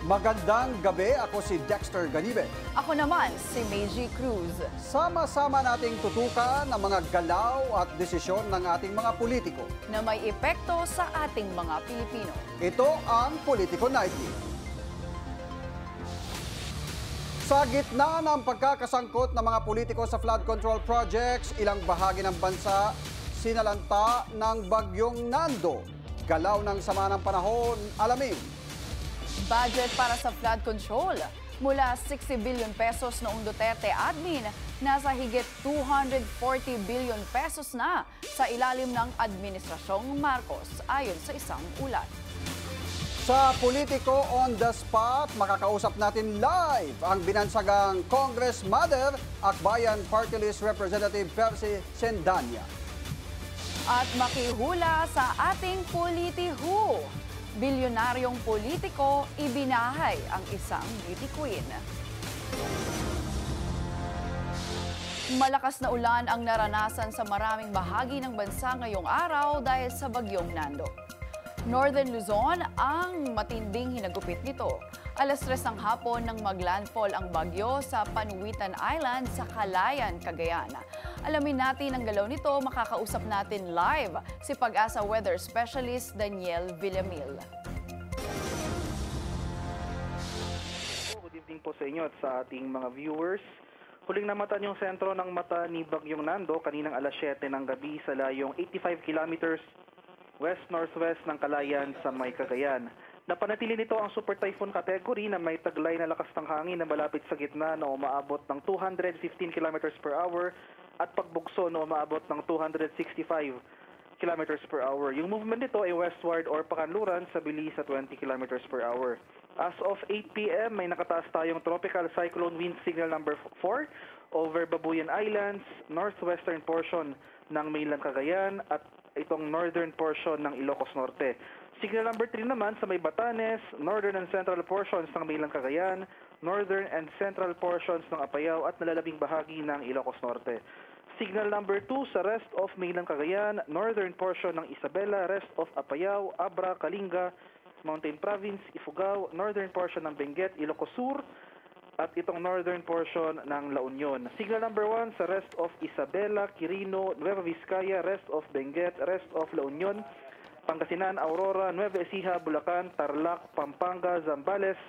Magandang gabi, ako si Dexter Ganibe. Ako naman, si Meiji Cruz. Sama-sama nating tutukan ang mga galaw at desisyon ng ating mga politiko. Na may epekto sa ating mga Pilipino. Ito ang Politico Nightly. Sa gitna ng pagkakasangkot ng mga politiko sa flood control projects, ilang bahagi ng bansa sinalanta ng bagyong Nando. Galaw ng sama ng panahon, alamin. Budget para sa flood control. Mula 60 billion pesos noong Duterte admin, nasa higit 240 billion pesos na sa ilalim ng Administrasyong Marcos, ayon sa isang ulat. Sa Politico on the Spot, makakausap natin live ang binansagang Congress Mother, Akbayan Party List Representative Percy Sendanya. At makihula sa ating Politiho. Bilyonaryong politiko, ibinahay ang isang beauty queen. Malakas na ulan ang naranasan sa maraming bahagi ng bansa ngayong araw dahil sa bagyong Nando. Northern Luzon ang matinding hinagupit nito. Alas 3 ng hapon nang maglandfall ang bagyo sa Panuwitan Island sa Calayan, Cagayan. Alamin natin ang galaw nito, makakausap natin live si Pag-asa Weather Specialist Daniel Villamil. Good evening po sa inyo at sa ating mga viewers. Huling namatan yung sentro ng mata ni Bagyong Nando kaninang alas 7 ng gabi sa layong 85 kilometers west-northwest ng Calayan sa may Cagayan. Napanatili nito ang super typhoon category na may taglay na lakas ng hangin na malapit sa gitna na umaabot ng 215 km per hour at pagbugso na umaabot ng 265 km per hour. Yung movement nito ay westward or pakanluran sa bilis sa 20 km per hour. As of 8 p.m., may nakataas tayong tropical cyclone wind signal number 4 over Babuyan Islands, northwestern portion ng mainland Cagayan at itong northern portion ng Ilocos Norte. Signal number 3 naman sa may Batanes, northern and central portions ng mainland Cagayan, northern and central portions ng Apayao at nalalabing bahagi ng Ilocos Norte. Signal number 2 sa rest of mainland Cagayan, northern portion ng Isabela, rest of Apayao, Abra, Kalinga, Mountain Province, Ifugao, northern portion ng Benguet, Ilocos Sur, at itong northern portion ng La Union. Signal number 1 sa rest of Isabela, Quirino, Nueva Vizcaya, rest of Benguet, rest of La Union, Pangasinan, Aurora, Nueva Ecija, Bulacan, Tarlac, Pampanga, Zambales,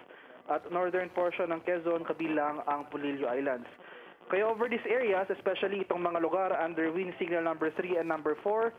at northern portion ng Quezon, kabilang ang Polillo Islands. Kaya over these areas, especially itong mga lugar under wind signal number 3 and number 4,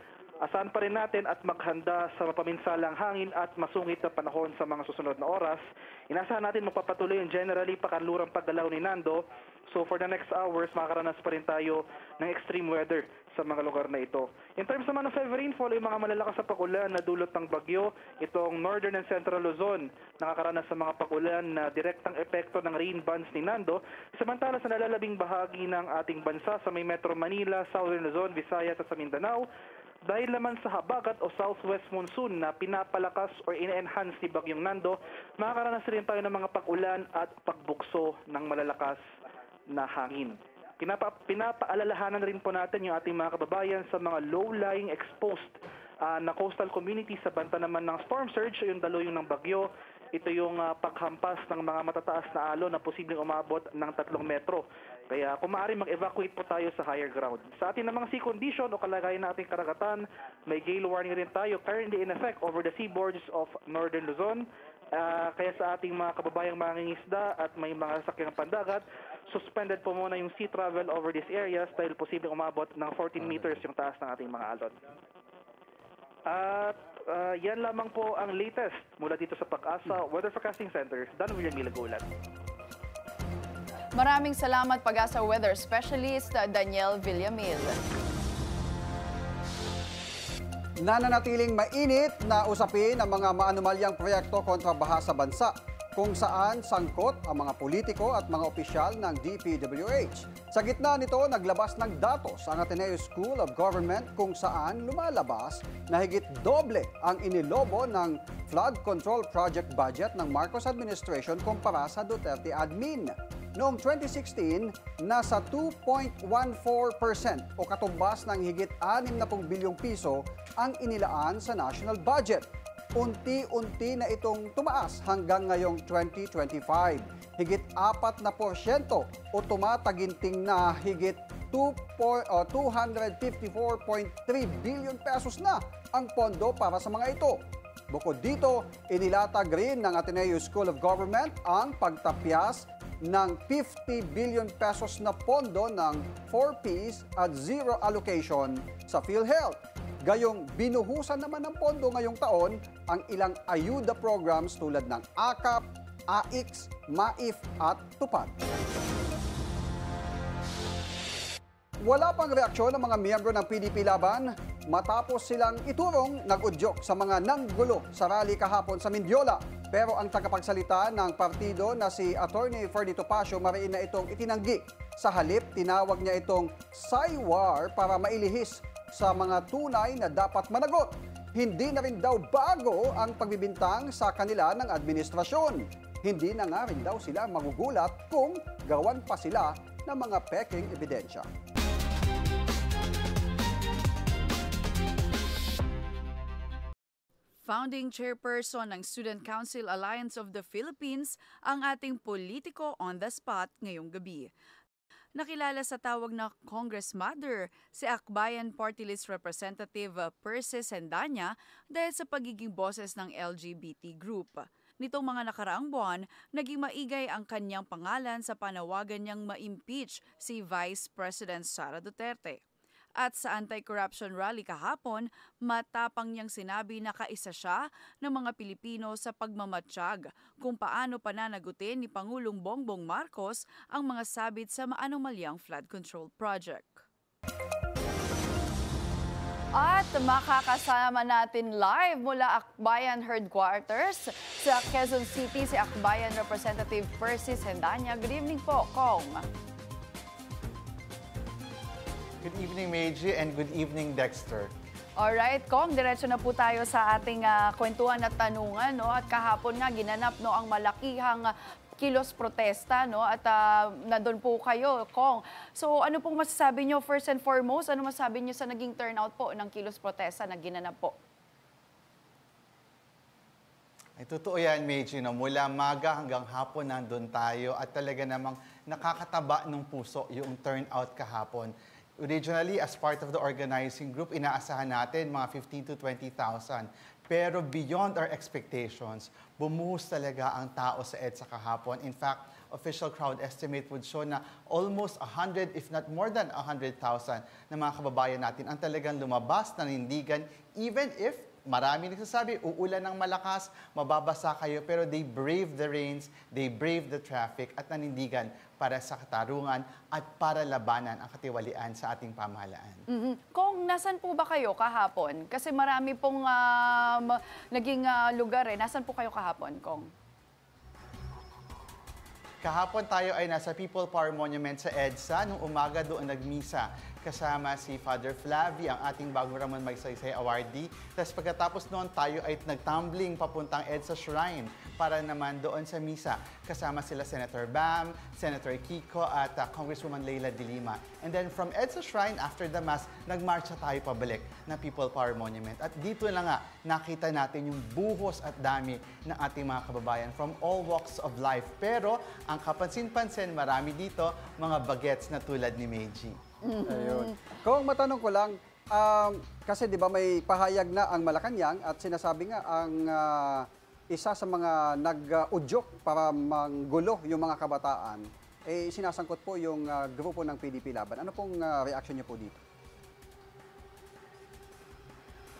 asahan pa rin natin at maghanda sa mapaminsalang hangin at masungit na panahon sa mga susunod na oras. Inasahan natin magpapatuloy yung generally pakanlurang paggalaw ni Nando. So for the next hours, makakaranas pa rin tayo ng extreme weather sa mga lugar na ito. In terms naman of heavy rainfall, yung mga malalakas na pagulan na dulot ng bagyo, itong northern and central Luzon, nakakaranas sa mga pagulan na direktang epekto ng rain bands ni Nando. Samantala sa nalalabing bahagi ng ating bansa sa may Metro Manila, southern Luzon, Visayas at sa Mindanao, dahil naman sa habagat o southwest monsoon na pinapalakas or in-enhance ni Bagyong Nando, makakaranas rin tayo ng mga pag-ulan at pagbukso ng malalakas na hangin. Pinapaalalahanan rin po natin yung ating mga kababayan sa mga low-lying exposed na coastal community sa banta naman ng storm surge o yung daloyong ng bagyo. Ito yung paghampas ng mga matataas na alon na posibleng umabot ng 3 metro. Kaya kung maaari mag-evacuate po tayo sa higher ground. Sa ating namang sea condition o kalagayan ng ating karagatan, may gale warning rin tayo currently in effect over the seaboards of northern Luzon. Kaya sa ating mga kababayang mangingisda at may mga sakyang pandagat, suspended po muna yung sea travel over these areas dahil posibleng umabot ng 14 meters yung taas ng ating mga alon. At yan lamang po ang latest mula dito sa Pag-asa Weather Forecasting Center. Dan Villamil Gulat. Maraming salamat Pag-asa Weather Specialist Daniel Villamil. Nananatiling mainit na usapin ang mga maanumalyang proyekto kontra baha sa bansa, kung saan sangkot ang mga politiko at mga opisyal ng DPWH. Sa gitna nito, naglabas ng datos ang Ateneo School of Government kung saan lumalabas na higit doble ang inilobo ng flood control project budget ng Marcos administration kumpara sa Duterte admin. Noong 2016, nasa 2.14% o katumbas ng higit 60 bilyong piso ang inilaan sa national budget. unti-unti na itong tumaas hanggang ngayong 2025. Higit 4% o tumataginting na higit 254.3 billion pesos na ang pondo para sa mga ito. Bukod dito, inilatag rin ng Ateneo School of Government ang pagtapyas ng 50 billion pesos na pondo ng 4Ps at zero allocation sa PhilHealth. Gayong binuhusan naman ng pondo ngayong taon ang ilang ayuda programs tulad ng AKAP, AIX, MAIF at TUPAD. Wala pang reaksyon ng mga miyembro ng PDP Laban matapos silang iturong nag-udyok sa mga nanggulo sa rally kahapon sa Mindiola. Pero ang tagapagsalita ng partido na si Attorney Ferdy Topacio mariin na itong itinanggi. Sa halip, tinawag niya itong saywar para mailihis sa mga tunay na dapat managot. Hindi na rin daw bago ang pagbibintang sa kanila ng administrasyon. Hindi na nga rin daw sila magugulat kung gawan pa sila ng mga peking ebidensya. Founding Chairperson ng Student Council Alliance of the Philippines ang ating politiko on the spot ngayong gabi. Nakilala sa tawag na Congress Mother si Akbayan Party List Representative Percy Sendanya dahil sa pagiging boses ng LGBT group. Nitong mga nakaraang buwan, naging maigay ang kanyang pangalan sa panawagan niyang ma-impeach si Vice President Sara Duterte. At sa anti-corruption rally kahapon, matapang niyang sinabi na kaisa siya ng mga Pilipino sa pagmamatsyag kung paano pananagutin ni Pangulong Bongbong Marcos ang mga sabit sa maanomalyang flood control project. At makakasama natin live mula Akbayan Headquarters sa Quezon City si Akbayan Representative Percy Sendanya. Good evening po, Kong. Good evening, Meiji, and good evening, Dexter. Alright, Kong, diretso na po tayo sa ating kwentuhan at tanungan. No? At kahapon nga, ginanap no, ang malakihang kilos protesta. No? At nandun po kayo, Kong. So ano pong masasabi nyo first and foremost? Ano masasabi nyo sa naging turnout po ng kilos protesta na ginanap po? Ay, totoo yan, Meiji. No? Mula maga hanggang hapon nandun tayo at talaga namang nakakataba ng puso yung turnout kahapon. Originally, as part of the organizing group, inaasahan natin mga 15 to 20,000. Pero beyond our expectations, bumuhos talaga ang tao sa EDSA kahapon. In fact, official crowd estimate would show na almost 100, if not more than 100,000 na mga kababayan natin ang talagang lumabas, nanindigan, even if marami nagsasabi, uulan ng malakas, mababasa kayo, pero they brave the rains, they brave the traffic at nanindigan para sa katarungan at para labanan ang katiwalian sa ating pamahalaan. Kung nasan po ba kayo kahapon? Kasi marami pong naging lugar eh. Nasan po kayo kahapon, Kong? Kahapon tayo ay nasa People Power Monument sa EDSA. Nung umaga doon nagmisa kasama si Father Flavie, ang ating bagong Ramon Magsaysay awardee. Tapos pagkatapos noon tayo ay nagtumbling papuntang EDSA Shrine para naman doon sa misa. Kasama sila Senator Bam, Senator Kiko at Congresswoman Leila de Lima. And then from EDSA Shrine, after the Mass, nagmarcha tayo pabalik ng People Power Monument. At dito na nga nakita natin yung buhos at dami ng ating mga kababayan from all walks of life. Pero ang kapansin-pansin, marami dito mga bagets na tulad ni Meiji. Ayun. Kung matanong ko lang, kasi di ba may pahayag na ang Malacanang at sinasabi nga ang isa sa mga nag-udyok para manggulo yung mga kabataan, eh sinasangkot po yung grupo ng PDP Laban. Ano pong reaction niyo po dito?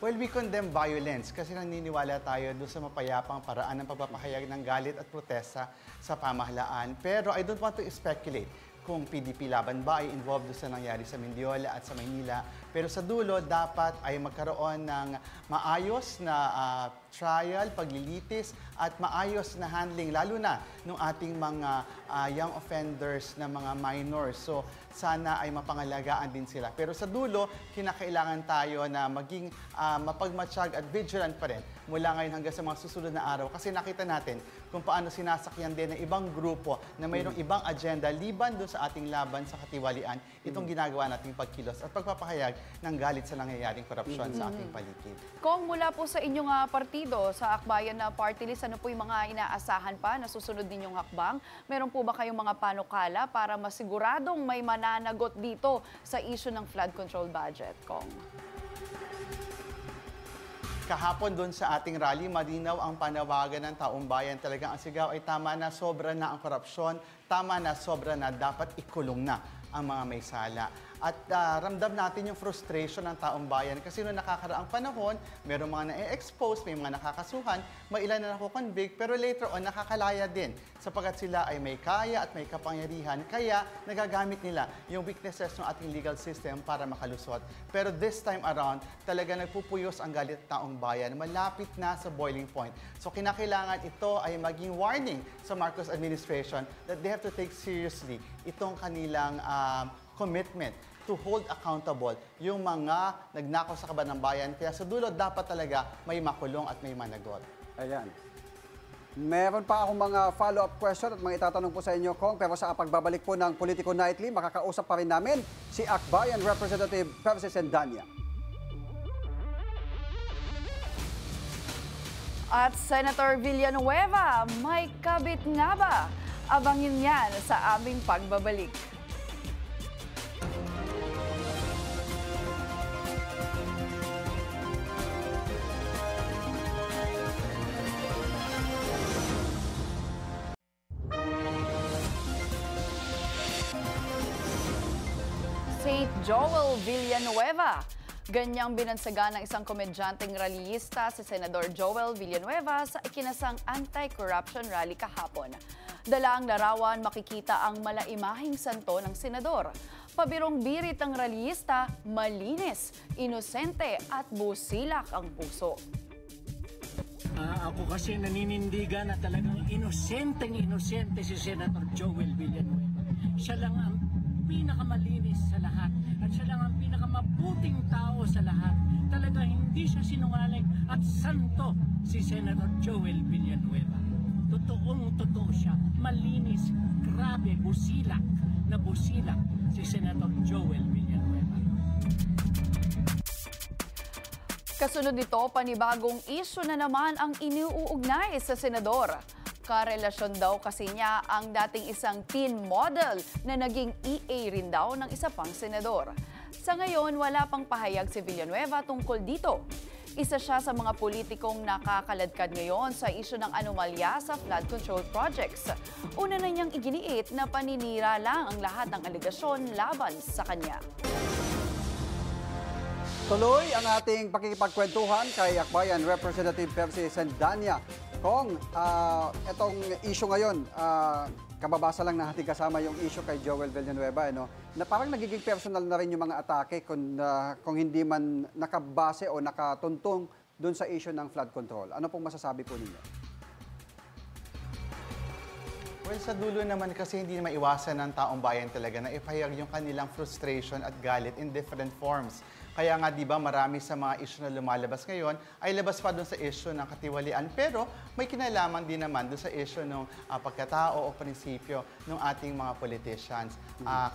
Well, we condemn violence kasi naniniwala tayo doon sa mapayapang paraan ng pagpapahayag ng galit at protesta sa pamahalaan. Pero I don't want to speculate kung PDP Laban ba ay involved doon sa nangyari sa Mindiola at sa Maynila. Pero sa dulo, dapat ay magkaroon ng maayos na trial, paglilitis, at maayos na handling, lalo na ng ating mga young offenders na mga minors. So, sana ay mapangalagaan din sila. Pero sa dulo, kinakailangan tayo na maging mapagmatsyag at vigilant pa rin mula ngayon hanggang sa mga susunod na araw. Kasi nakita natin kung paano sinasakyan din ng ibang grupo na mayroong ibang agenda liban doon sa ating laban sa katiwalian, itong ginagawa nating pagkilos at pagpapahayag ng galit sa nangyayaring korupsyon sa ating paligid. Kung mula po sa inyong partido, sa Akbayan na Party List, ano po yung mga inaasahan pa na susunod ninyong hakbang? Meron po ba kayong mga panukala para masiguradong may mananagot dito sa issue ng flood control budget, Kong? Kahapon doon sa ating rally, malinaw ang panawagan ng taong bayan. Talagang ang sigaw ay tama na, sobra na ang korupsyon, tama na, sobra na, dapat ikulong na ang mga may sala. At ramdam natin yung frustration ng taong bayan kasi noong nakakaraang panahon, merong mga na-expose, may mga nakakasuhan, may ilan na nakukonvict, pero later on nakakalaya din sapagkat sila ay may kaya at may kapangyarihan, kaya nagagamit nila yung weaknesses ng ating legal system para makalusot. Pero this time around, talaga nagpupuyos ang galit ng taong bayan, malapit na sa boiling point. So kinakailangan ito ay maging warning sa Marcos administration that they have to take seriously itong kanilang commitment to hold accountable yung mga nagnakaw sa kaban ng bayan. Kaya sa dulo, dapat talaga may makulong at may managot. Ayan. Meron pa akong mga follow-up question at mga itatanong po sa inyo, Kong. Pero sa pagbabalik po ng Politico Nightly, makakausap pa rin namin si Akbayan Representative Percy Sendanya. At Senator Villanueva, may kabit nga ba? Abangin yan sa aming pagbabalik. St. Joel Villanueva. Ganyang binansaga ng isang komedyanteng rallyista si Senador Joel Villanueva sa ikinasang anti-corruption rally kahapon. Dala ang larawan, makikita ang malaimahing santo ng senador. Pabirong birit ang rallyista, malinis, inosente at busilak ang puso. Ako kasi naninindigan na talagang inosente si Senator Joel Villanueva. Siya lang ang pinakamalinis sa lahat at siya lang ang pinakamabuting tao sa lahat. Talaga hindi siya sinungaling at santo si Senator Joel Villanueva. Totoong-totoo siya. Malinis, grabe, busilak na busilak si Senator Joel Villanueva. Kasunod nito, panibagong issue na naman ang iniuugnay sa senador. Karelasyon daw kasi niya ang dating isang teen model na naging EA rin daw ng isa pang senador. Sa ngayon, wala pang pahayag si Villanueva tungkol dito. Isa siya sa mga politikong nakakaladkad ngayon sa isyu ng anomalya sa flood control projects. Una na niyang iginiit na paninira lang ang lahat ng alegasyon laban sa kanya. Tuloy ang ating pakikipagkwentuhan kay Akbayan Representative Percy Sendanya. Kong, itong issue ngayon, kababasa lang natin kasama yung issue kay Joel Villanueva, na parang nagiging personal na rin yung mga atake kung hindi man nakabase o nakatuntong doon sa issue ng flood control. Ano pong masasabi po ninyo? Well, sa dulo naman kasi hindi na maiwasan ng taong bayan talaga na ipahayag yung kanilang frustration at galit in different forms. Kaya nga, di ba, marami sa mga issue na lumalabas ngayon ay labas pa doon sa issue ng katiwalian. Pero may kinalaman din naman doon sa issue ng pagkatao o prinsipyo ng ating mga politicians.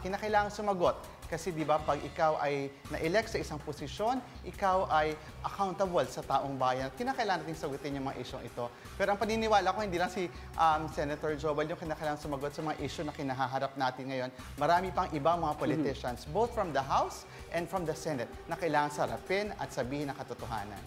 Kinakailangan sumagot. Kasi di ba, pag ikaw ay na-elect sa isang posisyon, ikaw ay accountable sa taong bayan. Kinakailangan natin sagutin yung mga issue ito. Pero ang paniniwala ko, hindi lang si Senator Joel yung kinakailangan sumagot sa mga issue na kinahaharap natin ngayon. Marami pang ibang mga politicians, both from the House and from the Senate, na kailangan sarapin at sabihin ang katotohanan.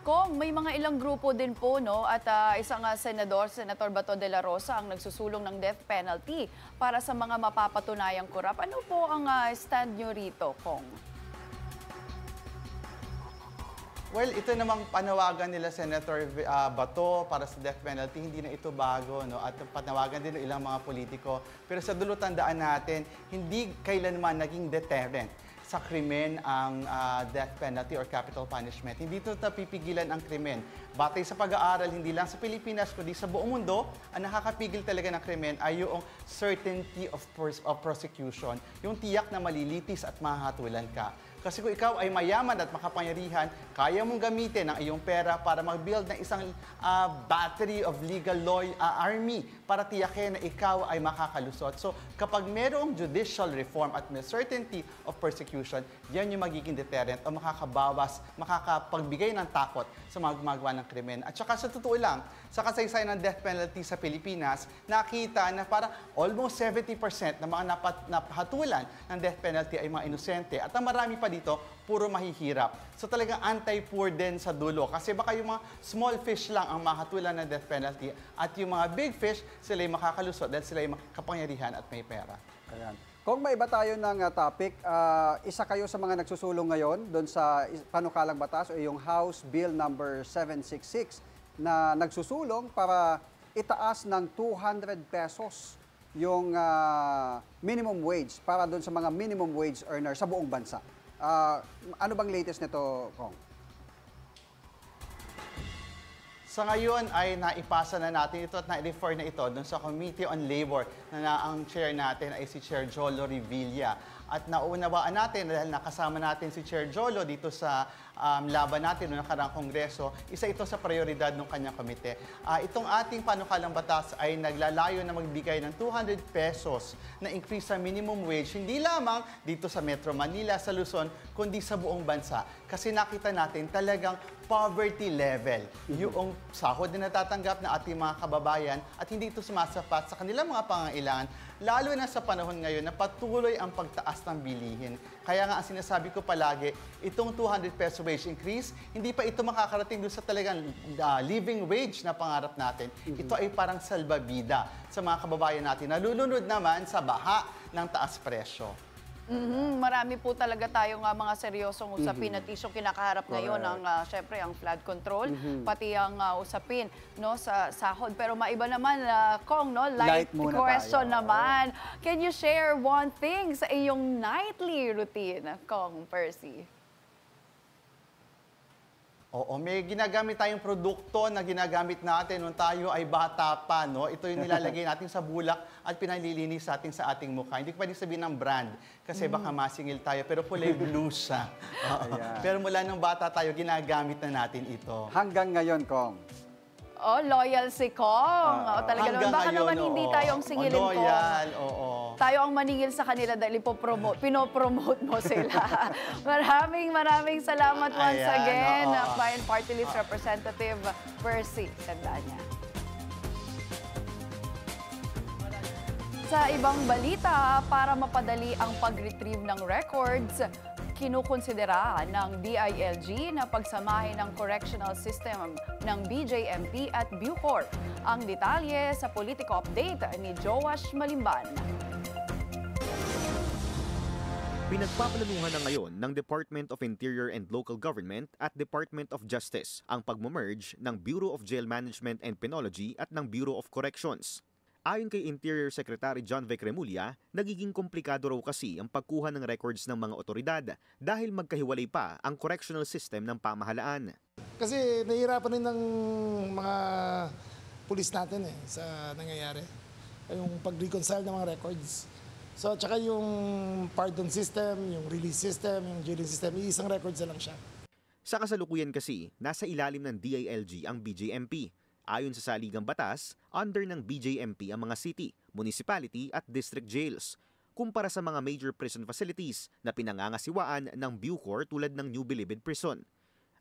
Kung may mga ilang grupo din po, at isang senador, Senator Bato de la Rosa, ang nagsusulong ng death penalty para sa mga mapapatunayang korap. Ano po ang stand nyo rito, Kong? Well, ito namang panawagan nila Senator Bato para sa death penalty, hindi na ito bago, at panawagan din ng ilang mga politiko. Pero sa dulo, tandaan natin, hindi kailanman naging deterrent sa krimen ang death penalty or capital punishment. Hindi ito napipigilan ang krimen. Batay sa pag-aaral, hindi lang sa Pilipinas, kundi sa buong mundo, ang nakakapigil talaga ng krimen ay yung certainty of prosecution, yung tiyak na malilitis at mahahatulan ka. Kasi kung ikaw ay mayaman at makapangyarihan, kaya mong gamitin ang iyong pera para mag-build ng isang battery of legal army para tiyakin na ikaw ay makakalusot. So kapag merong judicial reform at may certainty of persecution, yan yung magiging deterrent o makakapagbigay ng takot sa mga gumagawa ng krimen. At saka sa totoo lang, sa kasaysayan ng death penalty sa Pilipinas, nakita na parang almost 70% ng mga napahatulan ng death penalty ay mga inosente. At ang marami pa dito, puro mahihirap. So talagang anti-poor din sa dulo. Kasi baka yung mga small fish lang ang mahatulan ng death penalty at yung mga big fish, sila ay makakalusot dahil sila ay makapangyarihan at may pera. Ayan. Kung may iba tayo ng topic, isa kayo sa mga nagsusulong ngayon doon sa panukalang batas o yung House Bill number 766 na nagsusulong para itaas ng 200 pesos yung minimum wage para doon sa mga minimum wage earner sa buong bansa. Ano bang latest nito, Kong? Sa ngayon ay naipasa na natin ito at na-refer na ito doon sa Committee on Labor na ang chair natin ay si Chair Jolo Revilla. At naunawaan natin dahil nakasama natin si Chair Jolo dito sa laban natin noong nakaraang Kongreso, isa ito sa prioridad ng kanyang komite. Itong ating panukalang batas ay naglalayo na magbigay ng 200 pesos na increase sa minimum wage, hindi lamang dito sa Metro Manila, sa Luzon, kundi sa buong bansa. Kasi nakita natin talagang poverty level. Yung sahod na natatanggap ng ating mga kababayan at hindi ito sumasapat sa kanilang mga pangangailangan, lalo na sa panahon ngayon na patuloy ang pagtaas ng bilihin. Kaya nga ang sinasabi ko palagi, itong 200 peso wage increase, hindi pa ito makakarating doon sa talagang living wage na pangarap natin. Ito ay parang salbabida sa mga kababayan natin na lulunod naman sa baha ng taas presyo. Marami po talaga tayong mga seryosong usapin at isyong kinakaharap ngayon ang syempre ang flood control, pati ang usapin no sa sahod. Pero maiba naman Kong no, light muna question tayo. naman. Can you share one thing sa iyong nightly routine, Kong Percy? Oo, may ginagamit tayong produkto na ginagamit natin nung tayo ay bata pa, no? Ito yung nilalagay natin sa bulak at pinalilinis natin sa ating mukha. Hindi ko pwede sabihin ng brand kasi baka masingil tayo, pero kulay blue siya. Pero mula nung bata tayo, ginagamit na natin ito. Hanggang ngayon, Kong. Oh, loyal si Kong. Talaga naman. Baka ngayon, naman hindi tayo ang singilin, Kong. loyal, oo. Tayo ang maningil sa kanila dahil pinopromote mo sila. maraming salamat once Ayan, again, oo. Bayan Party List Representative Percy Sandanya. Sa ibang balita, para mapadali ang pag-retrieve ng records, kinukonsidera ng DILG na pagsamahin ng correctional system ng BJMP at Bucor. Ang detalye sa Politico Update ni Joash Malimban. Pinagpaplanuhan na ngayon ng Department of Interior and Local Government at Department of Justice ang pagmamerge ng Bureau of Jail Management and Penology at ng Bureau of Corrections. Ayon kay Interior Secretary John Vic Remulla, nagiging komplikado raw kasi ang pagkuha ng records ng mga otoridad dahil magkahiwalay pa ang correctional system ng pamahalaan. Kasi nahihirapan rin ng mga pulis natin sa nangyayari. Yung pag-reconcile ng mga records. So, tsaka yung pardon system, yung release system, yung jailing system, isang records na lang siya. Sa kasalukuyan kasi, nasa ilalim ng DILG ang BJMP. Ayon sa saligang batas, under ng BJMP ang mga city, municipality at district jails, kumpara sa mga major prison facilities na pinangangasiwaan ng Bucor tulad ng New Bilibid Prison.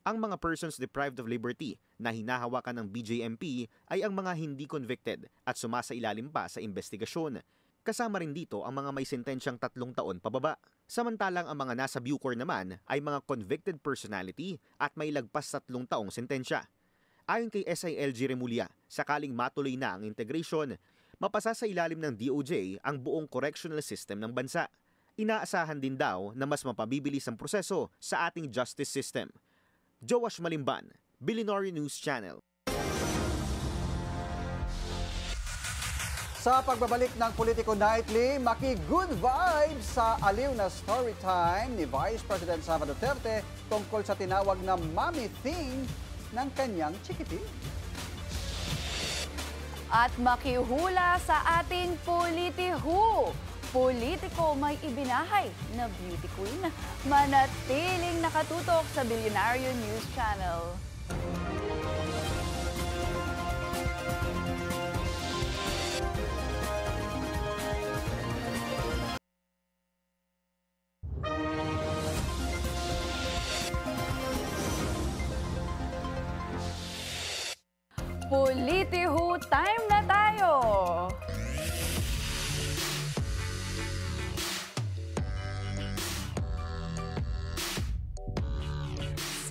Ang mga persons deprived of liberty na hinahawakan ng BJMP ay ang mga hindi convicted at sumasailalim pa sa investigasyon. Kasama rin dito ang mga may sentensyang 3 taon pababa. Samantalang ang mga nasa Bucor naman ay mga convicted personality at may lagpas 3 taong sentensya. Ayon kay SILG Remulla, sakaling matuloy na ang integration, mapasa sa ilalim ng DOJ ang buong correctional system ng bansa. Inaasahan din daw na mas mapabibilis ang proseso sa ating justice system. Joash Malimban, Bilinori News Channel. Sa pagbabalik ng Politico Nightly, maki-good vibes sa aliw na story time ni Vice President Sara Duterte tungkol sa tinawag na mommy thing ng kanyang chikiting. At makihula sa ating Politihu. Politiko may ibinahay na beauty queen, manatiling nakatutok sa Bilyonaryo News Channel. Politiho time na tayo!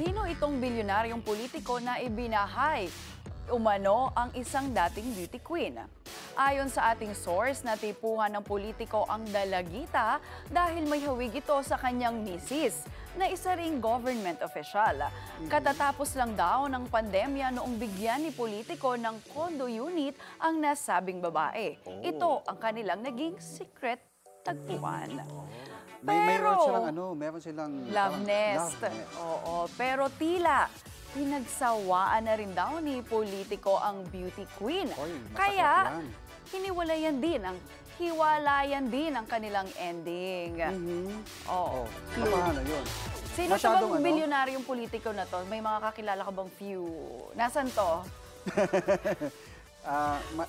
Sino itong bilyonaryong politiko na ibinahay umano ang isang dating beauty queen? Ayon sa ating source, natipuhan ng politiko ang dalagita dahil may hawig ito sa kanyang misis na isa ring government official. Katatapos lang daw ng pandemya noong bigyan ni politiko ng condo unit ang nasabing babae. Ito ang kanilang naging secret tagpuan. Meron silang love nest. Oo, pero tila pinagsawaan na rin daw ni politiko ang beauty queen. Oy, masakit Kaya yan. hiwalayan din ang kanilang ending. Oo. Clue. Paano yun? Sino sa Masyadong bang bilyonaryong politiko na to? May mga kakilala ka bang few? Nasaan to?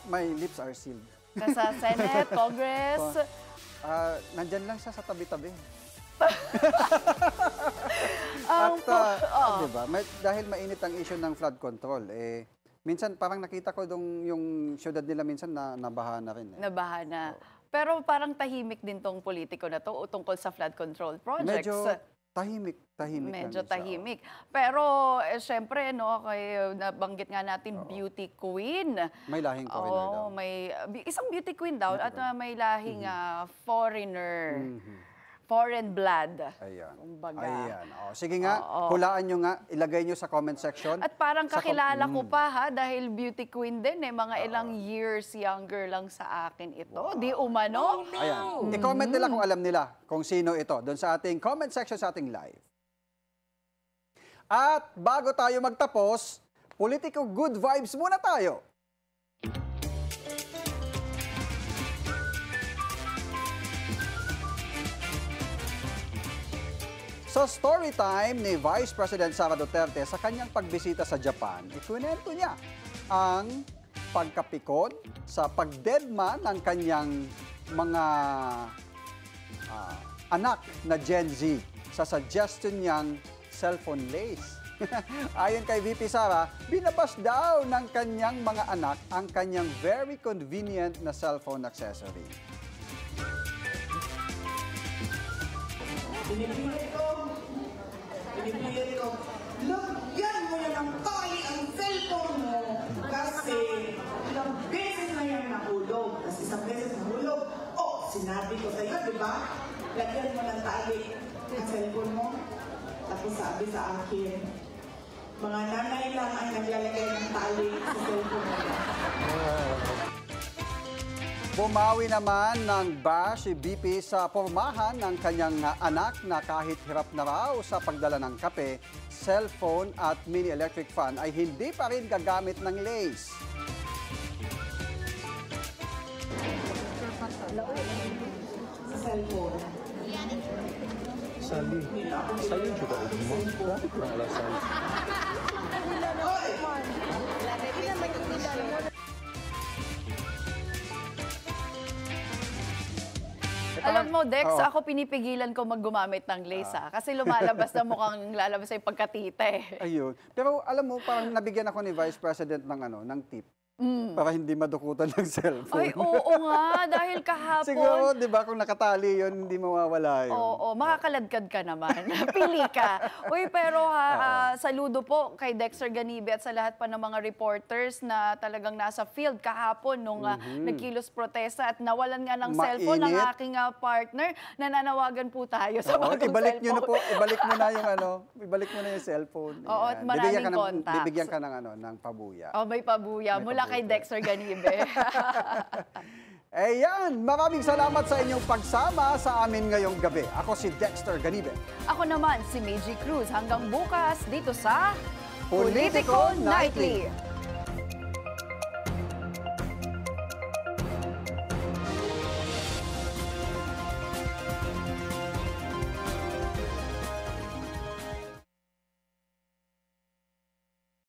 My lips are sealed. Nasa Senate, Congress? Nandyan lang siya sa tabi-tabi. Ang Diba, dahil mainit ang issue ng flood control, minsan parang nakita ko yung syudad nila minsan na nabaha na rin. Nabaha na. Pero parang tahimik din tong politiko na to tungkol sa flood control projects. Medyo tahimik Medyo lang siya. tahimik. Pero syempre, nabanggit nga natin beauty queen. May lahing foreigner daw. May isang beauty queen daw at may lahing foreigner. Foreign blood. Ayan. Kumbaga. Ayan. Sige nga, hulaan nyo nga, ilagay nyo sa comment section. At parang kakilala ko pa ha, dahil beauty queen din mga ilang years younger lang sa akin ito. Di umano? Ayan. I-comment nila kung alam nila kung sino ito doon sa ating comment section sa ating live. At bago tayo magtapos, politiko good vibes muna tayo. Sa story time ni Vice President Sara Duterte sa kanyang pagbisita sa Japan, ikwento niya ang pagkapikon sa pagdedma ng kanyang mga anak na Gen Z sa suggestion niyang cellphone lace. Ayon kay VP Sara, binabas daw ng kanyang mga anak ang kanyang very convenient na cellphone accessory. Pinipilit ko, lagyan mo yan ng tali ang cellphone mo kasi ilang beses na yan nahulog. Kasi isang beses nahulog, sinabi ko sa'yo, di ba? Lagyan mo ng tali ang cellphone mo. Tapos sabi sa akin, mga nanay lang ang naglalagay ng tali sa cellphone mo. Bumawi naman ng bash si BP sa pormahan ng kanyang anak na kahit hirap na raw sa pagdala ng kape, cellphone at mini electric fan ay hindi pa rin gagamit ng lace. Sa cellphone. Sally, sa'yo juga mo. Bakit lang ala Sally? Alam mo, Dex, ako pinipigilan ko maggumamit ng lace kasi lumalabas na mukhang lalabas sa pagkatite. Ayun. Pero alam mo, parang nabigyan ako ni Vice President ng tip. Para hindi madukutan ng cellphone. Ay, oo nga, dahil kahapon. Siguro, di ba, kung nakatali yun, hindi mawawala yun. Oo, makakaladkad ka naman. Pili ka. Uy, pero saludo po kay Dexter Ganibe at sa lahat pa ng mga reporters na talagang nasa field kahapon nung nagkilos protesta at nawalan nga ng cellphone ng aking partner. Nananawagan po tayo sa bagong ibalik cellphone. nyo na po, ibalik mo na yung ibalik mo na yung cellphone. Oo, at maraming contacts. Bibigyan ka ng pabuya. Oh, may pabuya. Mula kay Dexter Ganibe. Ayan, maraming salamat sa inyong pagsama sa amin ngayong gabi. Ako si Dexter Ganibe. Ako naman si Meiji Cruz. Hanggang bukas dito sa Politico Nightly.